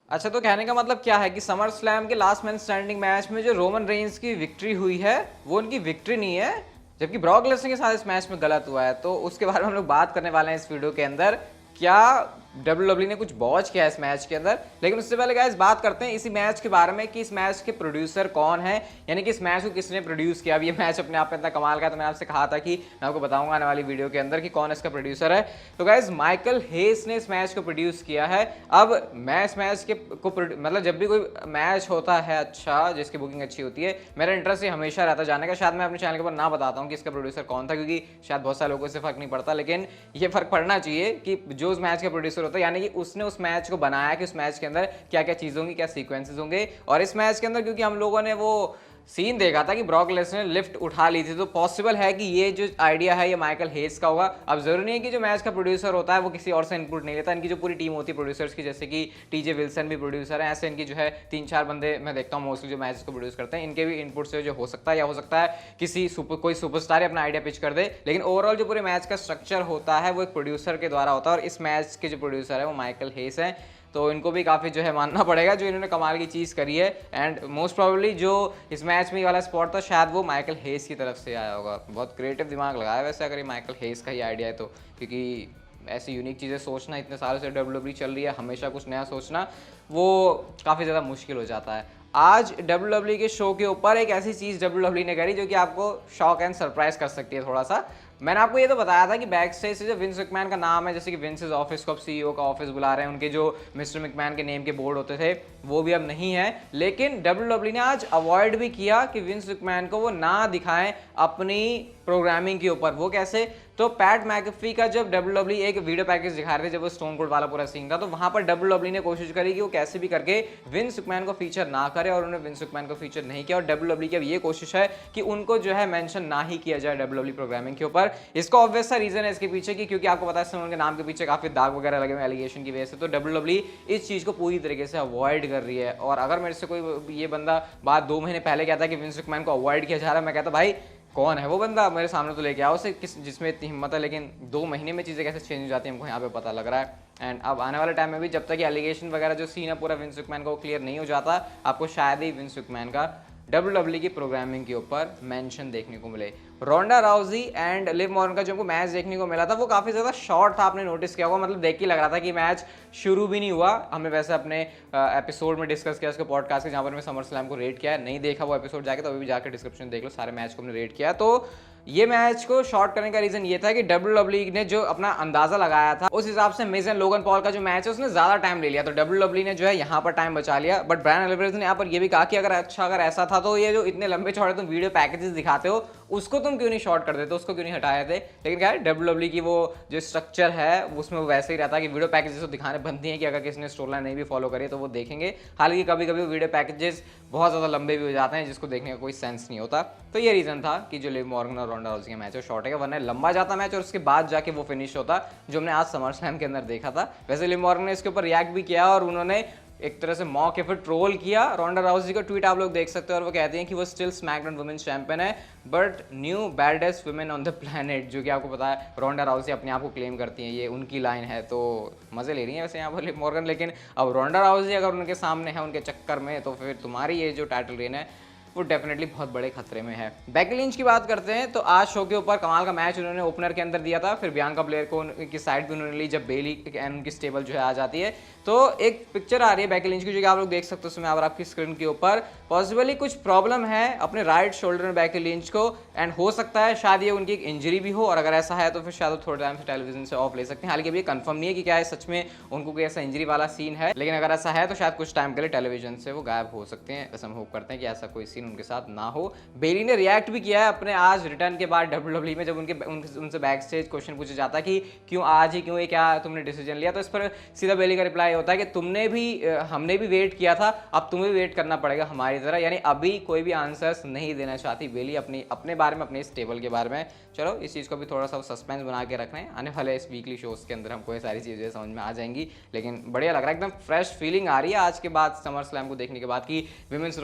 अच्छा, तो कहने का मतलब क्या है कि समर स्लैम के लास्ट मैन स्टैंडिंग मैच में जो रोमन रेंज की विक्ट्री हुई है वो उनकी विक्ट्री नहीं है, जबकि ब्रॉक लेसनर के साथ इस मैच में गलत हुआ है। तो उसके बारे में हम लोग बात करने वाले हैं इस वीडियो के अंदर। क्या WWE ने कुछ बॉच किया इस मैच के अंदर। लेकिन उससे पहले गाइस बात करते हैं इसी मैच के बारे में कि इस मैच के प्रोड्यूसर कौन है, यानी कि इस मैच को किसने प्रोड्यूस किया। अब ये मैच अपने आप में इतना कमाल का है, तो मैं आपसे कहा था कि मैं आपको बताऊंगा आने वाली वीडियो के अंदर कि कौन इसका प्रोड्यूसर है। तो गाइस माइकल हेस ने इस मैच को प्रोड्यूस किया है। अब मैं इस मैच के को मतलब जब भी कोई मैच होता है अच्छा, जिसकी बुकिंग अच्छी होती है, मेरा इंटरेस्ट ये हमेशा रहता है जानने का। शायद मैं अपने चैनल के ऊपर ना बताता हूँ कि इसका प्रोड्यूसर कौन था, क्योंकि शायद बहुत सारे लोगों से फर्क नहीं पड़ता, लेकिन ये फर्क पड़ना चाहिए कि जो उस मैच का प्रोड्यूसर होता है, यानी कि उसने उस मैच को बनाया कि उस मैच के अंदर क्या क्या चीज़ होंगी, क्या सीक्वेंसेस होंगे। और इस मैच के अंदर क्योंकि हम लोगों ने वो सीन देखा था कि ब्रॉक लेसनर ने लिफ्ट उठा ली थी, तो पॉसिबल है कि ये जो आइडिया है ये माइकल हेस का होगा। अब जरूरी नहीं है कि जो मैच का प्रोड्यूसर होता है वो किसी और से इनपुट नहीं लेता। इनकी जो पूरी टीम होती है प्रोड्यूसर्स की, जैसे कि टीजे विल्सन भी प्रोड्यूसर है, ऐसे इनकी जो है 3-4 बंदे मैं देखता हूँ मोस्टली जो मैच को प्रोड्यूस करते हैं, इनके भी इनपुट से जो हो सकता है, या हो सकता है किसी कोई सुपरस्टार अपना आइडिया पिच कर दे। लेकिन ओवरऑल जो पूरे मैच का स्ट्रक्चर होता है वो एक प्रोड्यूसर के द्वारा होता है, और इस मैच के जो प्रोड्यूसर है वो माइकल हेस है। तो इनको भी काफ़ी जो है मानना पड़ेगा, जो इन्होंने कमाल की चीज़ करी है। एंड मोस्ट प्रोबेबली जो इस मैच में ये वाला स्पॉट था शायद वो माइकल हेस की तरफ से आया होगा। बहुत क्रिएटिव दिमाग लगाया वैसे, अगर ये माइकल हेस का ही आइडिया है तो, क्योंकि ऐसी यूनिक चीज़ें सोचना, इतने सालों से WWE चल रही है, हमेशा कुछ नया सोचना वो काफ़ी ज़्यादा मुश्किल हो जाता है। आज WWE के शो के ऊपर एक ऐसी चीज़ WWE ने करी जो कि आपको शॉक एंड सरप्राइज कर सकती है थोड़ा सा। मैंने आपको ये तो बताया था कि बैक स्टेज से जो विंस मैकमैन का नाम है, जैसे कि विंसेस ऑफिस को अब CEO का ऑफिस बुला रहे हैं, उनके जो मिस्टर मैकमैन के नेम के बोर्ड होते थे वो भी अब नहीं है। लेकिन WWE ने आज अवॉइड भी किया कि विंस मैकमैन को वो ना दिखाएं अपनी प्रोग्रामिंग के ऊपर। वो कैसे? तो पैट मैकफी का जब WWE एक वीडियो पैकेज दिखा रहे थे, जब वो स्टोन कोल्ड वाला पूरा सीन था, तो वहां पर WWE ने कोशिश करी कि वो कैसे भी करके विंस मैकमैन को फीचर ना करे, और उन्होंने विंस मैकमैन को फीचर नहीं किया। और WWE की अब ये कोशिश है कि उनको जो है मेंशन ना ही किया जाए WWE प्रोग्रामिंग के ऊपर। इसका ऑब्वियस सा रीजन है इसके पीछे की, क्योंकि आपको पता है उनके नाम के पीछे काफी दाग वगैरह लगे हुए एलिगेशन की वजह से। तो WWE इस चीज को पूरी तरीके से अवॉइड कर रही है। और अगर मेरे से कोई ये बंदा बात 2 महीने पहले कहता है कि विंस मैकमैन को अवॉइड किया जा रहा है, मैं कहता भाई कौन है वो बंदा, मेरे सामने तो लेके आओ उसे, किस जिसमें इतनी हिम्मत है। लेकिन 2 महीने में चीज़ें कैसे चेंज हो जाती हैं हमको यहाँ पे पता लग रहा है। एंड अब आने वाले टाइम में भी जब तक एलिगेशन वगैरह जो सीन है पूरा विंस मैकमैन का वो क्लियर नहीं हो जाता, आपको शायद ही विंस मैकमैन का WWE की प्रोग्रामिंग के ऊपर मेंशन देखने को मिले। रोंडा राउजी एंड लिव मॉर्गन का जो हमको मैच देखने को मिला था वो काफ़ी ज़्यादा शॉर्ट था, आपने नोटिस किया होगा। मतलब देख के लग रहा था कि मैच शुरू भी नहीं हुआ। हमने वैसे अपने एपिसोड में डिस्कस किया उसके पॉडकास्ट के, जहाँ पर मैं समर स्लैम को रेट किया है। नहीं देखा वो एपिसोड जाके तो अभी भी जाकर डिस्क्रिप्शन देख लो, सारे मैच को हमने रेट किया। तो ये मैच को शॉर्ट करने का रीजन ये था कि WWE ने जो अपना अंदाजा लगाया था उस हिसाब से मिज एंड लोगन पॉल का जो मैच है उसने ज्यादा टाइम ले लिया, तो WWE ने जो है यहाँ पर टाइम बचा लिया। बट ब्रायन अल्वारेज ने यहाँ पर ये भी कहा कि अगर ऐसा था तो ये जो इतने लंबे चौड़े तुम वीडियो पैकेजेस दिखाते हो उसको तुम क्यों नहीं शॉर्ट कर देते, उसको क्यों नहीं हटाए थे। लेकिन क्या है, WWE की वो जो स्ट्रक्चर है उसमें वो वैसे ही रहता है कि वीडियो पैकेजेस तो दिखाने बनती हैं कि अगर किसी ने स्टोरी लाइन नहीं भी फॉलो करी तो वो देखेंगे। हालांकि कभी कभी वीडियो पैकेजेस बहुत ज़्यादा लंबे भी हो जाते हैं जिसको देखने का कोई सेंस नहीं होता। तो ये रीज़न था कि जो लिव मॉर्गन और रोंडा राउजी का मैच है शॉर्ट है, वरना लंबा जाता मैच और उसके बाद जाके वो फिनिश होता जो हमने आज समर स्लैम के अंदर देखा था। वैसे लिव मॉर्गन ने इसके ऊपर रिएक्ट भी किया और उन्होंने एक तरह से मॉक या फिर ट्रोल किया। रोंडा राउजी का ट्वीट आप लोग देख सकते हो और वो कहते हैं कि वो स्टिल स्मैकडाउन वुमेन्स चैंपियन है but new baddest women on the planet, जो कि आपको पता है रोंडा राउजी अपने आप को क्लेम करती हैं, ये उनकी लाइन है। तो मजे ले रही हैं वैसे यहाँ पर लिव मॉर्गन। लेकिन अब रोंडा राउजी अगर उनके सामने है उनके चक्कर में, तो फिर तुम्हारी ये जो टाइटल रेन है वो डेफिनेटली बहुत बड़े खतरे में है। बेकी लिंच की बात करते हैं तो आज शो के ऊपर कमाल का मैच उन्होंने ओपनर के अंदर दिया था, फिर बियांका ब्लेयर को उनकी साइड भी उन्होंने ली जब बेली एंड उनकी स्टेबल जो है आ जाती है। तो एक पिक्चर आ रही है बेकी लिंच की जो कि आप लोग देख सकते हो उसमें आपकी स्क्रीन के ऊपर। पॉसिबली कुछ प्रॉब्लम है अपने राइट शोल्डर में बेकी लिंच को, एंड हो सकता है शायद ये उनकी एक इंजरी भी हो, और अगर ऐसा है तो फिर शायद थोड़े टाइम से टेलीविजन से ऑफ ले सकते हैं। हालांकि अभी कंफर्म नहीं है कि क्या है सच में उनको कोई ऐसा इंजरी वाला सीन है, लेकिन अगर ऐसा है तो शायद कुछ टाइम के लिए टेलीविजन से वो गायब हो सकते हैं। वैसे हम होप करते हैं कि ऐसा कोई सीन उनके साथ ना हो। बेली ने रिएक्ट भी किया है अपने आज रिटर्न के बाद WWE में, जब उनसे बैक स्टेज क्वेश्चन पूछा जाता है कि क्यों आज ही, क्यों ये क्या तुमने डिसीजन लिया, तो इस पर सीधा बेली का रिप्लाई होता है कि हमने भी वेट किया था, अब तुम्हें वेट करना पड़ेगा हमारी तरह। यानी अभी कोई भी आंसर्स नहीं देना चाहती बेली अपने बारे में, अपने स्टेबल के बारे में। चलो इस चीज़ को भी थोड़ा सा सस्पेंस बना के रखना है, आने वाले इस वीकली शोज के अंदर हमको ये सारी चीज़ें समझ में आ जाएंगी। लेकिन बढ़िया लग रहा है, एकदम फ्रेश फीलिंग आ रही है आज के बाद समर स्लैम को देखने के बाद कि विमेंस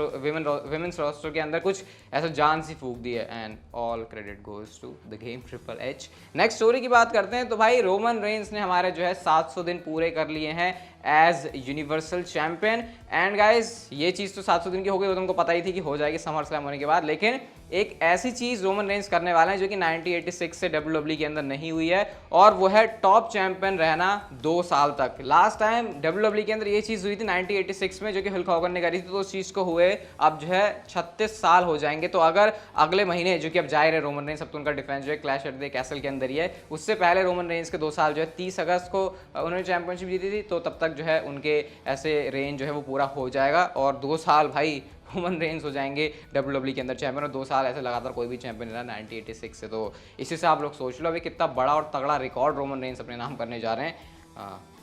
रोस्टर के अंदर कुछ ऐसा जान सी फूक दी है। And all credit goes to the game triple H. Next story की बात करते हैं तो भाई रोमन रेंस ने हमारे जो है 700 दिन पूरे कर लिए हैं as universal champion. And guys ये चीज़ तो 700 दिन की हो गई, वो तुमको पता ही थी कि हो जाएगी समर स्लैम होने के बाद, लेकिन एक ऐसी चीज रोमन रेंस करने वाले हैं जो कि 1986 से WWE के अंदर नहीं हुई है, और वो है टॉप चैंपियन रहना 2 साल तक। लास्ट टाइम WWE के अंदर ये चीज हुई थी 1986 में, जो कि हल्क हॉगन ने करी थी, तो उस चीज को हुए अब जो है 36 साल हो जाएंगे। तो अगर अगले महीने जो कि अब जाहिर है रोमन रेंस, अब तो उनका डिफेंस जो है क्लैश एट द कैसल के अंदर ही है, उससे पहले रोमन रेंस के 2 साल जो है 30 अगस्त को उन्होंने चैंपियनशिप जीती थी, तो तब तक जो है उनके ऐसे रेंज जो है वो पूरा हो जाएगा, और 2 साल भाई रोमन रेंस हो जाएंगे WWE के अंदर चैंपियन, और 2 साल ऐसे लगातार कोई भी चैंपियन रहा 1986 से। तो इसी से आप लोग सोच लो अभी कितना बड़ा और तगड़ा रिकॉर्ड रोमन रेंस अपने नाम करने जा रहे हैं।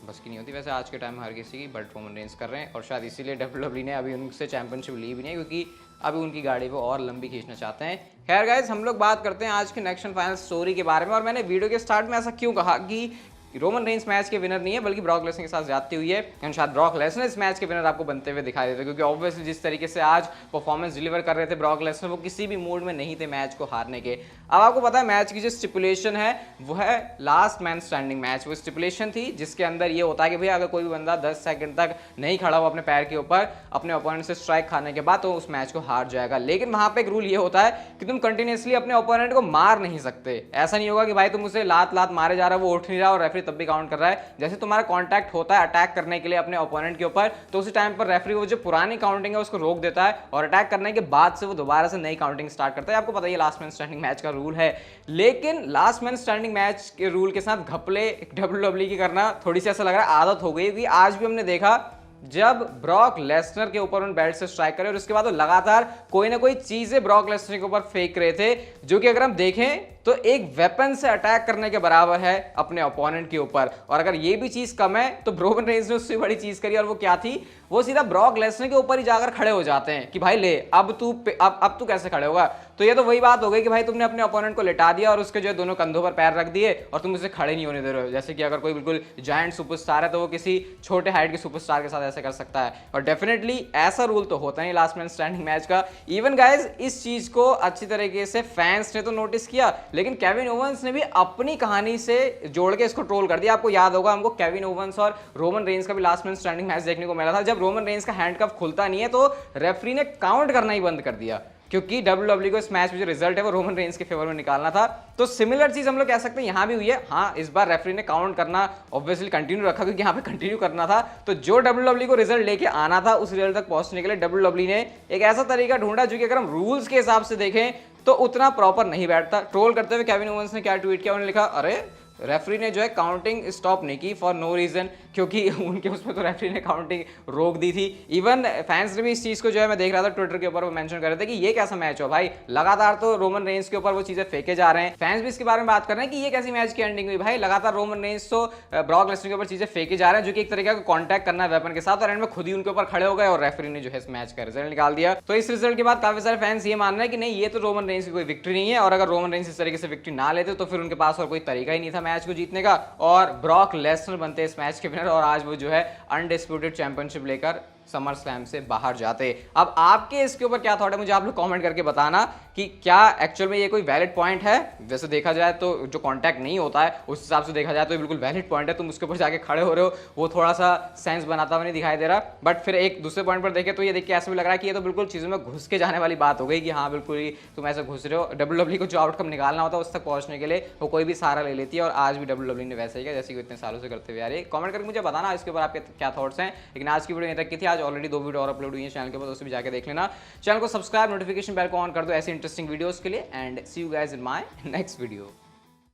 बस की नहीं होती वैसे आज के टाइम में हर किसी की, बट रोमन रेंस कर रहे हैं, और शायद इसीलिए WWE ने अभी उनसे चैंपियनशिप ली भी नहीं, क्योंकि अभी उनकी गाड़ी को और लंबी खींचना चाहते हैं। खैर गाइस, हम लोग बात करते हैं आज के नेक्स्ट एंड फाइनल स्टोरी के बारे में। और मैंने वीडियो के स्टार्ट में ऐसा क्यों कहा कि रोमन रेंस मैच के विनर नहीं है, बल्कि ब्रॉक लेसनर के साथ जाती हुई है, एंड शायद ब्रॉक लेसनर इस मैच के विनर आपको बनते हुए दिखाई देते, क्योंकि ऑब्वियसली जिस तरीके से आज परफॉर्मेंस डिलीवर कर रहे थे ब्रॉक लेसनर, वो किसी भी मूड में नहीं थे मैच को हारने के। अब आपको पता है मैच की जो स्टिपुलेशन है वो है लास्ट मैन स्टैंडिंग मैच। वो स्टिपुलेशन थी जिसके अंदर ये होता है कि भाई अगर कोई भी बंदा 10 सेकंड तक नहीं खड़ा हो अपने पैर के ऊपर अपने ओपोनेंट से स्ट्राइक खाने के बाद, तो उस मैच को हार जाएगा। लेकिन वहां पे एक रूल ये होता है कि तुम कंटिन्यूसली अपने ओपोनेंट को मार नहीं सकते। ऐसा नहीं होगा कि भाई तुम उसे लात लात मारे जा रहा है, वो उठ नहीं रहा और रेफरी तब भी काउंट कर रहा है। जैसे तुम्हारा कांटेक्ट होता है अटैक करने के लिए अपने ओपोनेंट के ऊपर, तो उसी टाइम पर रेफरी वो जो पुरानी काउंटिंग है उसको रोक देता है, और अटैक करने के बाद से वो दोबारा से नई काउंटिंग स्टार्ट करता है। आपको पता है ये लास्ट मैन स्टैंडिंग मैच का रूल है। लेकिन लास्ट मैन स्टैंडिंग मैच के रूल के साथ घपले WWE की करना थोड़ी सी ऐसा लग रहा है आदत हो गई, क्योंकि आज भी हमने देखा जब ब्रॉक लेसनर के ऊपर उन बेल्ट से स्ट्राइक करे और उसके बाद वो लगातार कोई ना कोई चीजें ब्रॉक लेसनर के ऊपर फेंक रहे थे, जो कि अगर हम देखें तो एक वेपन से अटैक करने के बराबर है अपने ओपोनेंट के ऊपर। और अगर ये भी चीज कम है तो रोमन रेंस ने उससे बड़ी चीज करी, और वो क्या थी, वो सीधा ब्रॉक लेसनर के ऊपर ही जाकर खड़े हो जाते हैं कि भाई ले अब तू कैसे खड़े होगा। तो ये तो वही बात हो गई कि भाई तुमने अपने ओपोनेंट को लिटा दिया और उसके जो है दोनों कंधों पर पैर रख दिए, और तुम उसे खड़े नहीं होने दे रहे हो। जैसे कि अगर कोई बिल्कुल जायंट सुपरस्टार है तो वो किसी छोटे हाइट के सुपरस्टार के साथ ऐसे कर सकता है, और डेफिनेटली ऐसा रूल तो होता नहीं लास्ट मैन स्टैंडिंग मैच का। इवन गाइज इस चीज को अच्छी तरीके से फैंस ने तो नोटिस किया, लेकिन केविन ओवंस ने भी अपनी कहानी से जोड़ के इसको ट्रोल कर दिया। आपको याद होगा हमको केविन ओवंस और रोमन रेंस का भी लास्ट मैन स्टैंडिंग मैच देखने को मिला था, जब रोमन रेंस का हैंडकफ खुलता नहीं है तो रेफरी ने काउंट करना ही बंद कर दिया, क्योंकि WWE को इस मैच में जो रिजल्ट है वो रोमन रेंस के फेवर में निकालना था। तो सिमिलर चीज हम लोग कह सकते हैं यहाँ भी हुई है। हाँ, इस बार रेफरी ने काउंट करना ऑब्वियसली कंटिन्यू रखा, क्योंकि यहाँ पे कंटिन्यू करना था। तो जो WWE को रिजल्ट लेके आना था उस रिजल्ट तक पहुंचने के लिए WWE ने एक ऐसा तरीका ढूंढा जो कि अगर हम रूल्स के हिसाब से देखें तो उतना प्रॉपर नहीं बैठता। ट्रोल करते हुए केविन ओवंस ने क्या ट्वीट किया, उन्होंने लिखा अरे रेफरी ने जो है काउंटिंग स्टॉप नहीं की फॉर नो रीजन, क्योंकि उनके उसमें तो रेफरी ने काउंटिंग रोक दी थी। इवन फैंस ने भी इस चीज को जो है मैं देख रहा था ट्विटर के ऊपर वो मेंशन कर रहे थे कि ये कैसा मैच हो भाई, लगातार तो रोमन रेंस के ऊपर वो चीजें फेंके जा रहे हैं। फैंस भी इसके बारे में बात कर रहे हैं कि ये कैसी मैच की एंडिंग हुई भाई, लगातार रोमन रेंस तो ब्रॉक लेसनर के ऊपर चीजें फेंके जा रहे हैं, जो कि एक तरीके का कॉन्टैक्ट करना है वेपन के साथ, और एंड में खुद ही उनके ऊपर खड़े हो गए और रेफरी ने जो है इस मैच का रिजल्ट निकाल दिया। तो इस रिजल्ट के बाद काफी सारे फैंस ये मान रहे हैं कि नहीं, ये तो रोमन रेंस की कोई विक्ट्री नहीं है, और अगर रोमन रेंस इस तरीके से विक्ट्री ना लेते तो फिर उनके पास और कोई तरीका ही नहीं था मैच को जीतने का, और ब्रॉक लेसनर बनते इस मैच के विनर, और आज वो जो है अनडिस्प्यूटेड चैंपियनशिप लेकर समर स्लैम से बाहर जाते। अब आपके इसके ऊपर क्या थॉट है, मुझे आप लोग कमेंट करके बताना कि क्या एक्चुअल में ये कोई वैलिड पॉइंट है। वैसे देखा जाए तो जो कांटेक्ट नहीं होता है उस हिसाब से देखा जाए तो ये बिल्कुल वैलिड पॉइंट है, तुम उसके ऊपर जाके खड़े हो रहे हो, वो थोड़ा सा सेंस बनाता हुआ नहीं दिखाई दे रहा। बट फिर एक दूसरे पॉइंट पर देखे तो ये देख के ऐसा भी लग रहा है कि ये तो बिल्कुल चीज़ों में घुस के जाने वाली बात हो गई, कि हाँ बिल्कुल ही तुम ऐसे घुस रहे हो। WWE को जो आउटकम निकालना होता है उस तक पहुंचने के लिए वो कोई भी सहारा ले लेती है, और आज भी WWE ने वैसे ही किया जैसे कि इतने सालों से करते हुए आ रही है। कमेंट करके मुझे बताना इसके ऊपर आपके क्या थॉट्स हैं। लेकिन आज की वीडियो यहाँ तक की थी, आज ऑलरेडी 2 वीडियो और अपलोड हुई है चैनल के ऊपर, उसे भी जाके देख लेना। चैनल को सब्सक्राइब, नोटिफिकेशन बेल को ऑन कर दो ऐसी इंटरेस्टिंग वीडियोस के लिए, and see you guys in my next video.